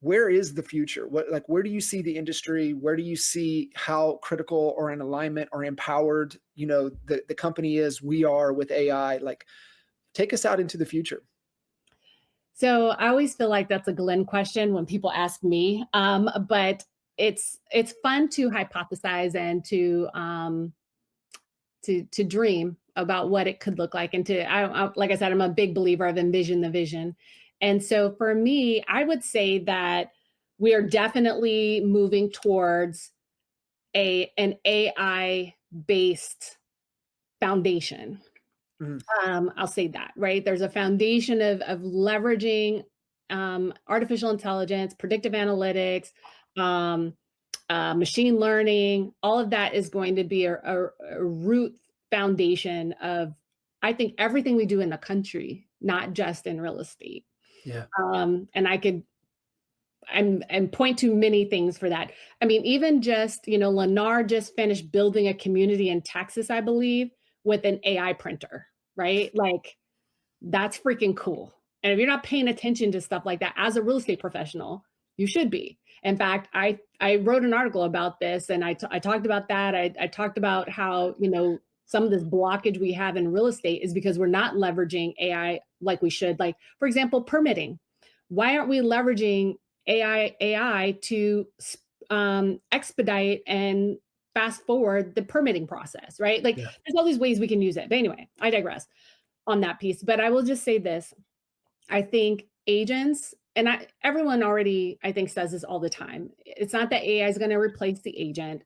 where is the future? Where do you see the industry? Where do you see how critical or in alignment or empowered, the company is, we are with AI? Like, take us out into the future. So I always feel like that's a Glenn question when people ask me, but it's fun to hypothesize and to dream about what it could look like, and like I said, I'm a big believer of envision the vision. And so for me, I would say that we are definitely moving towards an AI based foundation. I'll say that, right? There's a foundation of leveraging artificial intelligence, predictive analytics, machine learning. All of that is going to be a root foundation of, I think, everything we do in the country, not just in real estate. Yeah. And I could and point to many things for that. I mean, even just, Lennar just finished building a community in Texas, I believe, with an AI printer, right? Like, that's freaking cool. And if you're not paying attention to stuff like that as a real estate professional, you should be. In fact, I wrote an article about this, and I talked about that. I talked about how, some of this blockage we have in real estate is because we're not leveraging AI like we should. Like, for example, permitting. Why aren't we leveraging AI to expedite and fast forward the permitting process, right? Like, there's all these ways we can use it. But anyway, I digress on that piece. But I will just say this. I think agents, and everyone already, I think, says this all the time. It's not that AI is going to replace the agent.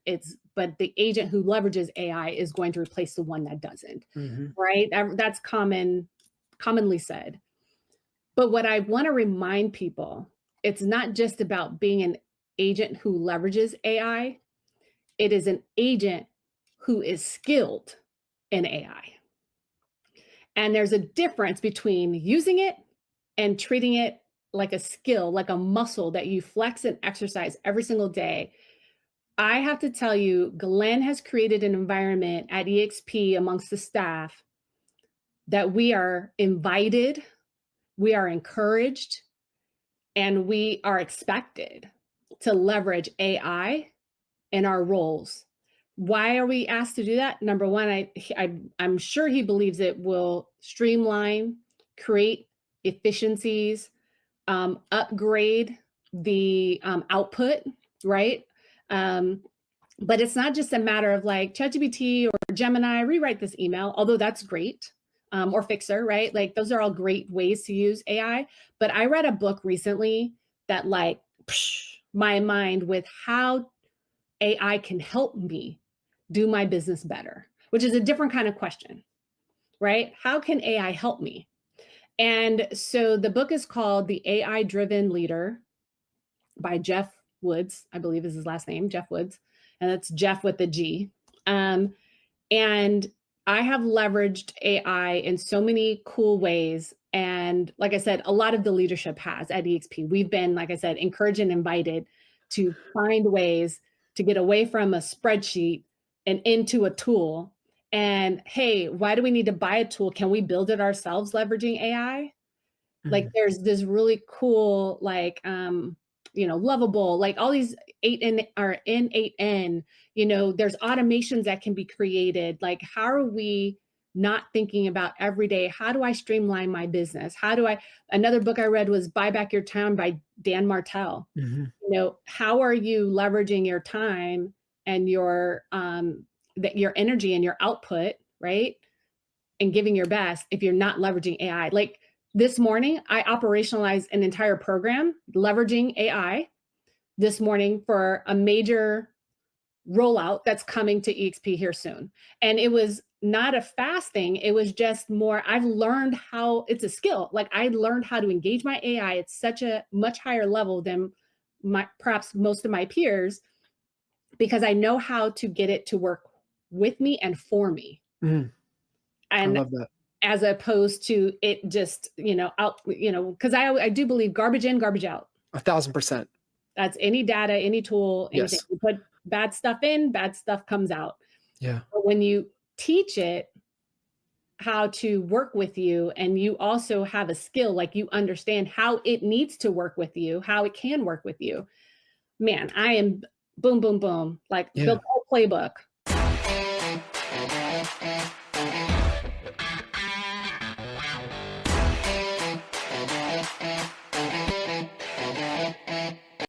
But the agent who leverages AI is going to replace the one that doesn't, right? That's commonly said. But what I want to remind people, it's not just about being an agent who leverages AI. It is an agent who is skilled in AI. And there's a difference between using it and treating it like a skill, like a muscle that you flex and exercise every single day. I have to tell you, Glenn has created an environment at EXP amongst the staff that we are invited, we are encouraged, and we are expected to leverage AI in our roles. Why are we asked to do that? Number one, I'm sure he believes it will streamline, create efficiencies, upgrade the output, right? But it's not just a matter of like ChatGPT or Gemini, rewrite this email, although that's great, or Fixer, right? Like, those are all great ways to use AI. But I read a book recently that my mind with how AI can help me do my business better, which is a different kind of question, right? How can AI help me? And so the book is called The AI-Driven Leader by Jeff Woods, I believe is his last name, Jeff Woods. And that's Jeff with a G. And I have leveraged AI in so many cool ways. And like I said, a lot of the leadership has at EXP. We've been, like I said, encouraged and invited to find ways to get away from a spreadsheet and into a tool. And hey, why do we need to buy a tool? Can we build it ourselves leveraging AI? Like, there's this really cool, like, Lovable, like all these 8N or N8N, there's automations that can be created. Like, how are we not thinking about every day, how do I streamline my business? Another book I read was Buy Back Your Time by Dan Martell. How are you leveraging your time and your energy and your output, right? And giving your best if you're not leveraging AI. Like, this morning, I operationalized an entire program leveraging AI this morning for a major rollout that's coming to EXP here soon. And it was not a fast thing. It was just more, I've learned how, it's a skill. Like, I learned how to engage my AI at such a much higher level than perhaps most of my peers, because I know how to get it to work with me and for me. And I love that. As opposed to it just, because I do believe garbage in, garbage out. 1,000%. That's any data, any tool, anything. Yes. You put bad stuff in, bad stuff comes out. Yeah. But when you teach it, how to work with you, and you also have a skill, like you understand how it needs to work with you, how it can work with you, man, I am boom, boom, boom, like Yeah. build a whole playbook.